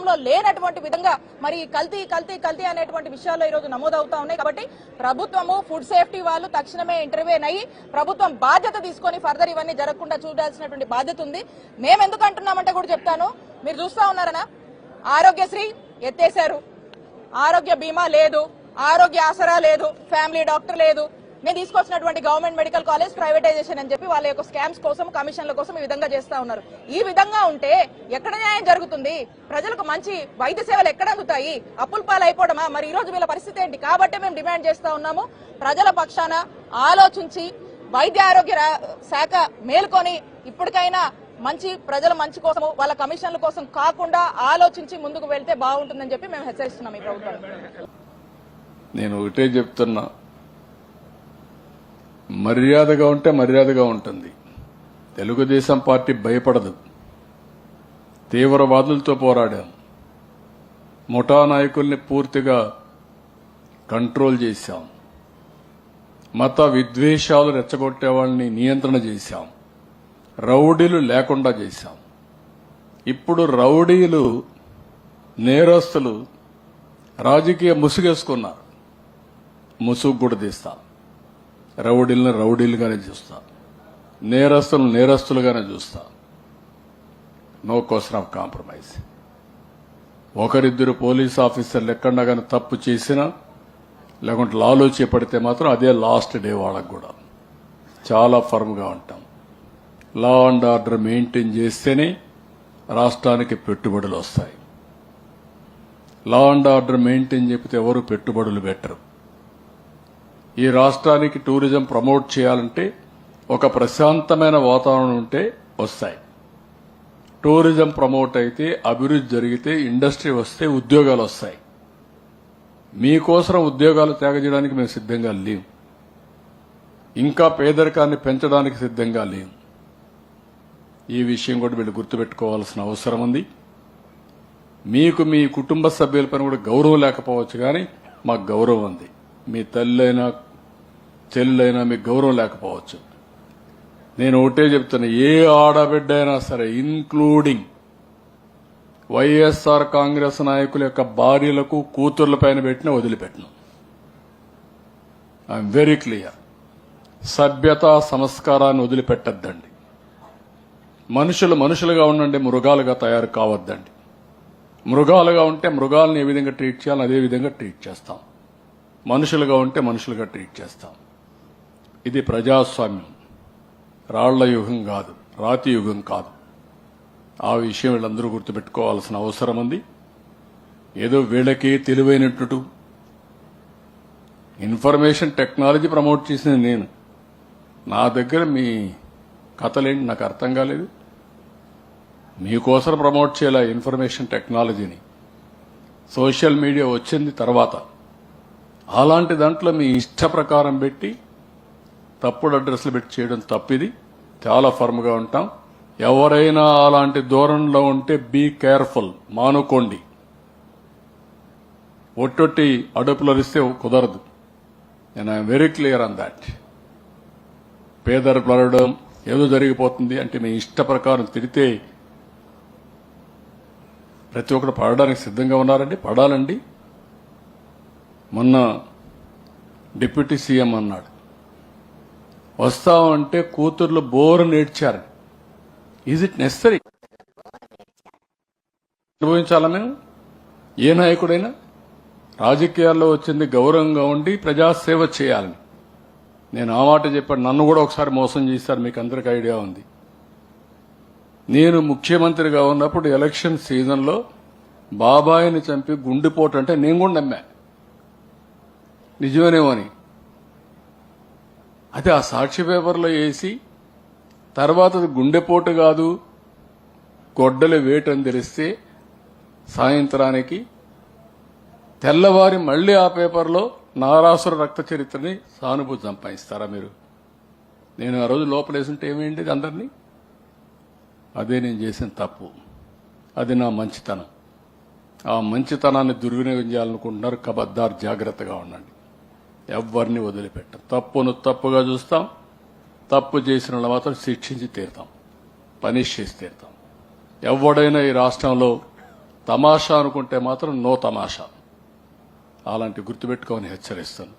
రాష్ట్రంలో లేనటువంటి విధంగా మరి కల్తీ కల్తీ కల్తీ అనేటువంటి విషయాల్లో ఈ రోజు నమోదవుతా ఉన్నాయి. కాబట్టి ప్రభుత్వము ఫుడ్ సేఫ్టీ వాళ్ళు తక్షణమే ఇంటర్వ్యూన్ అయ్యి ప్రభుత్వం బాధ్యత తీసుకొని ఫర్దర్ ఇవన్నీ జరగకుండా చూడాల్సినటువంటి బాధ్యత ఉంది. మేము ఎందుకు అంటున్నామంటే కూడా చెప్తాను. మీరు చూస్తా ఉన్నారనా, ఆరోగ్యశ్రీ ఎత్తేశారు, ఆరోగ్య బీమా లేదు, ఆరోగ్య ఆసరా లేదు, ఫ్యామిలీ డాక్టర్ లేదు. నేను తీసుకొచ్చినటువంటి గవర్నమెంట్ మెడికల్ కాలేజ్ ప్రైవేటైజేషన్ అని చెప్పి వాళ్ళ యొక్క స్కామ్స్ కోసం కమిషన్ల కోసం ఈ విధంగా చేస్తా ఉన్నారు. ఈ విధంగా ఉంటే ఎక్కడ న్యాయం జరుగుతుంది? ప్రజలకు మంచి వైద్య సేవలు ఎక్కడ అందుతాయి? అప్పుల పాలు అయిపోవడమా? మరి ఈ రోజు వీళ్ళ పరిస్థితి ఏంటి? కాబట్టి మేము డిమాండ్ చేస్తా ఉన్నాము, ప్రజల పక్షాన ఆలోచించి వైద్య ఆరోగ్య శాఖ మేల్కొని ఇప్పటికైనా మంచి ప్రజల మంచి కోసము వాళ్ళ కమిషన్ల కోసం కాకుండా ఆలోచించి ముందుకు వెళ్తే బాగుంటుందని చెప్పి మేము హెచ్చరిస్తున్నాం ఈ ప్రభుత్వాన్ని. నేను ఒకటే చెప్తున్నా, మర్యాదగా ఉంటే మర్యాదగా ఉంటుంది. తెలుగుదేశం పార్టీ భయపడదు. తీవ్రవాదులతో పోరాడాం, ముఠా నాయకుల్ని పూర్తిగా కంట్రోల్ చేశాం, మత విద్వేషాలు రెచ్చగొట్టే వాళ్ళని నియంత్రణ చేశాం, రౌడీలు లేకుండా చేశాం. ఇప్పుడు రౌడీలు నేరస్తులు రాజకీయ ముసుగేసుకున్నారు. ముసుగు కూడా తీస్తా, రౌడీలను రౌడీలుగానే చూస్తా, నేరస్తులను నేరస్తులుగానే చూస్తా. No question of compromise. ఒకరిద్దరు పోలీస్ ఆఫీసర్లు ఎక్కడన్నా కానీ తప్పు చేసినా లేకుంటే లాలో చేపడితే మాత్రం అదే లాస్ట్ డే. వాళ్ళకు కూడా చాలా ఫర్మ్గా ఉంటాం. లా అండ్ ఆర్డర్ మెయింటైన్ చేస్తేనే రాష్ట్రానికి పెట్టుబడులు వస్తాయి. లా అండ్ ఆర్డర్ మెయింటైన్ చెప్తే ఎవరు పెట్టుబడులు పెట్టరు. ఈ రాష్ట్రానికి టూరిజం ప్రమోట్ చేయాలంటే ఒక ప్రశాంతమైన వాతావరణం ఉంటే వస్తాయి. టూరిజం ప్రమోట్ అయితే, అభివృద్ధి జరిగితే, ఇండస్ట్రీ వస్తే ఉద్యోగాలు వస్తాయి. మీకోసం ఉద్యోగాలు త్యాగ చేయడానికి మేము సిద్ధంగా లేం. ఇంకా పేదరికాన్ని పెంచడానికి సిద్ధంగా లేం. ఈ విషయం కూడా వీళ్ళు గుర్తుపెట్టుకోవాల్సిన అవసరం ఉంది. మీకు మీ కుటుంబ సభ్యులపైన కూడా గౌరవం లేకపోవచ్చు, కానీ మాకు గౌరవం ఉంది. మీ తల్లైనా చెల్లైనా మీకు గౌరవం లేకపోవచ్చు. నేను ఒకటే చెప్తున్నా, ఏ ఆడబిడ్డ అయినా సరే, ఇన్క్లూడింగ్ వైఎస్ఆర్ కాంగ్రెస్ నాయకుల యొక్క భార్యలకు కూతుర్లపైన పెట్టిన వదిలిపెట్టను. I'm very clear. సభ్యత సంస్కారాన్ని వదిలిపెట్టద్దండి. మనుషులు మనుషులుగా ఉండండి, మృగాలుగా తయారు కావద్దండి. మృగాలుగా ఉంటే మృగాలను ఏ విధంగా ట్రీట్ చేయాలో అదే విధంగా ట్రీట్ చేస్తాం. మనుషులుగా ఉంటే మనుషులుగా ట్రీట్ చేస్తాం. ఇది ప్రజాస్వామ్యం, రాళ్ల యుగం కాదు, రాతి యుగం కాదు. ఆ విషయం వీళ్ళందరూ గుర్తుపెట్టుకోవాల్సిన అవసరం ఉంది. ఏదో వీళ్ళకే తెలివైనట్టు ఇన్ఫర్మేషన్ టెక్నాలజీ ప్రమోట్ చేసింది నేను. నా దగ్గర మీ కథలేంటి నాకు అర్థం కాలేదు. మీకోసం ప్రమోట్ చేయాల ఇన్ఫర్మేషన్ టెక్నాలజీని. సోషల్ మీడియా వచ్చింది తర్వాత. అలాంటి దాంట్లో మీ ఇష్ట ప్రకారం పెట్టి తప్పుడు అడ్రస్లు పెట్టి చేయడం తప్పిది. చాలా ఫర్మ్గా ఉంటాం. ఎవరైనా అలాంటి ధోరణిలో ఉంటే బీ కేర్ఫుల్, మానుకోండి. ఒట్టొట్టి అడుపులరిస్తే కుదరదు. నేను I'm very clear on that. పేదరికం అడగడం ఏదో జరిగిపోతుంది అంటే మీ ఇష్ట ప్రకారం తిడితే ప్రతి ఒక్కరు పడడానికి సిద్ధంగా ఉన్నారండి. పడాలండి. మొన్న డిప్యూటీ సీఎం అన్నాడు, వస్తామంటే కూతుర్లు బోరు నేర్చారు. Is it necessary? అనుభవించాలా మేము? ఏ నాయకుడైనా రాజకీయాల్లో వచ్చింది గౌరవంగా ఉండి ప్రజాసేవ చేయాలని. నేను ఆ మాట చెప్పాను. నన్ను కూడా ఒకసారి మోసం చేశారు, మీకు అందరికీ ఐడియా ఉంది. నేను ముఖ్యమంత్రిగా ఉన్నప్పుడు ఎలక్షన్ సీజన్లో బాబాయిని చంపి గుండెపోటు అంటే నేను కూడా నమ్మా, నిజమేనేమో అని. అది ఆ సాక్షి పేపర్లో వేసి తర్వాత గుండెపోటు కాదు గొడ్డలి వేటు అని తెలిస్తే సాయంత్రానికి తెల్లవారి మళ్లీ ఆ పేపర్లో నారాసుర రక్త చరిత్రని సానుభూతి సంపాదిస్తారా మీరు? నేను ఆ రోజు లోపలేసుంటే ఏమేంటిది అందరినీ? అదే నేను చేసిన తప్పు. అది నా మంచితనం. ఆ మంచితనాన్ని దుర్వినియోగం చేయాలనుకుంటున్నారు. కబద్దార్, జాగ్రత్తగా ఉండండి. ఎవరిని వదిలిపెట్టం. తప్పును తప్పుగా చూస్తాం. తప్పు చేసిన వాళ్ళు మాత్రం శిక్షించి తీరుతాం, పనిష్ చేసి తీరుతాం. ఎవడైనా ఈ రాష్ట్రంలో తమాషా అనుకుంటే మాత్రం నో తమాషా. అలాంటి గుర్తుపెట్టుకోమని హెచ్చరిస్తాను.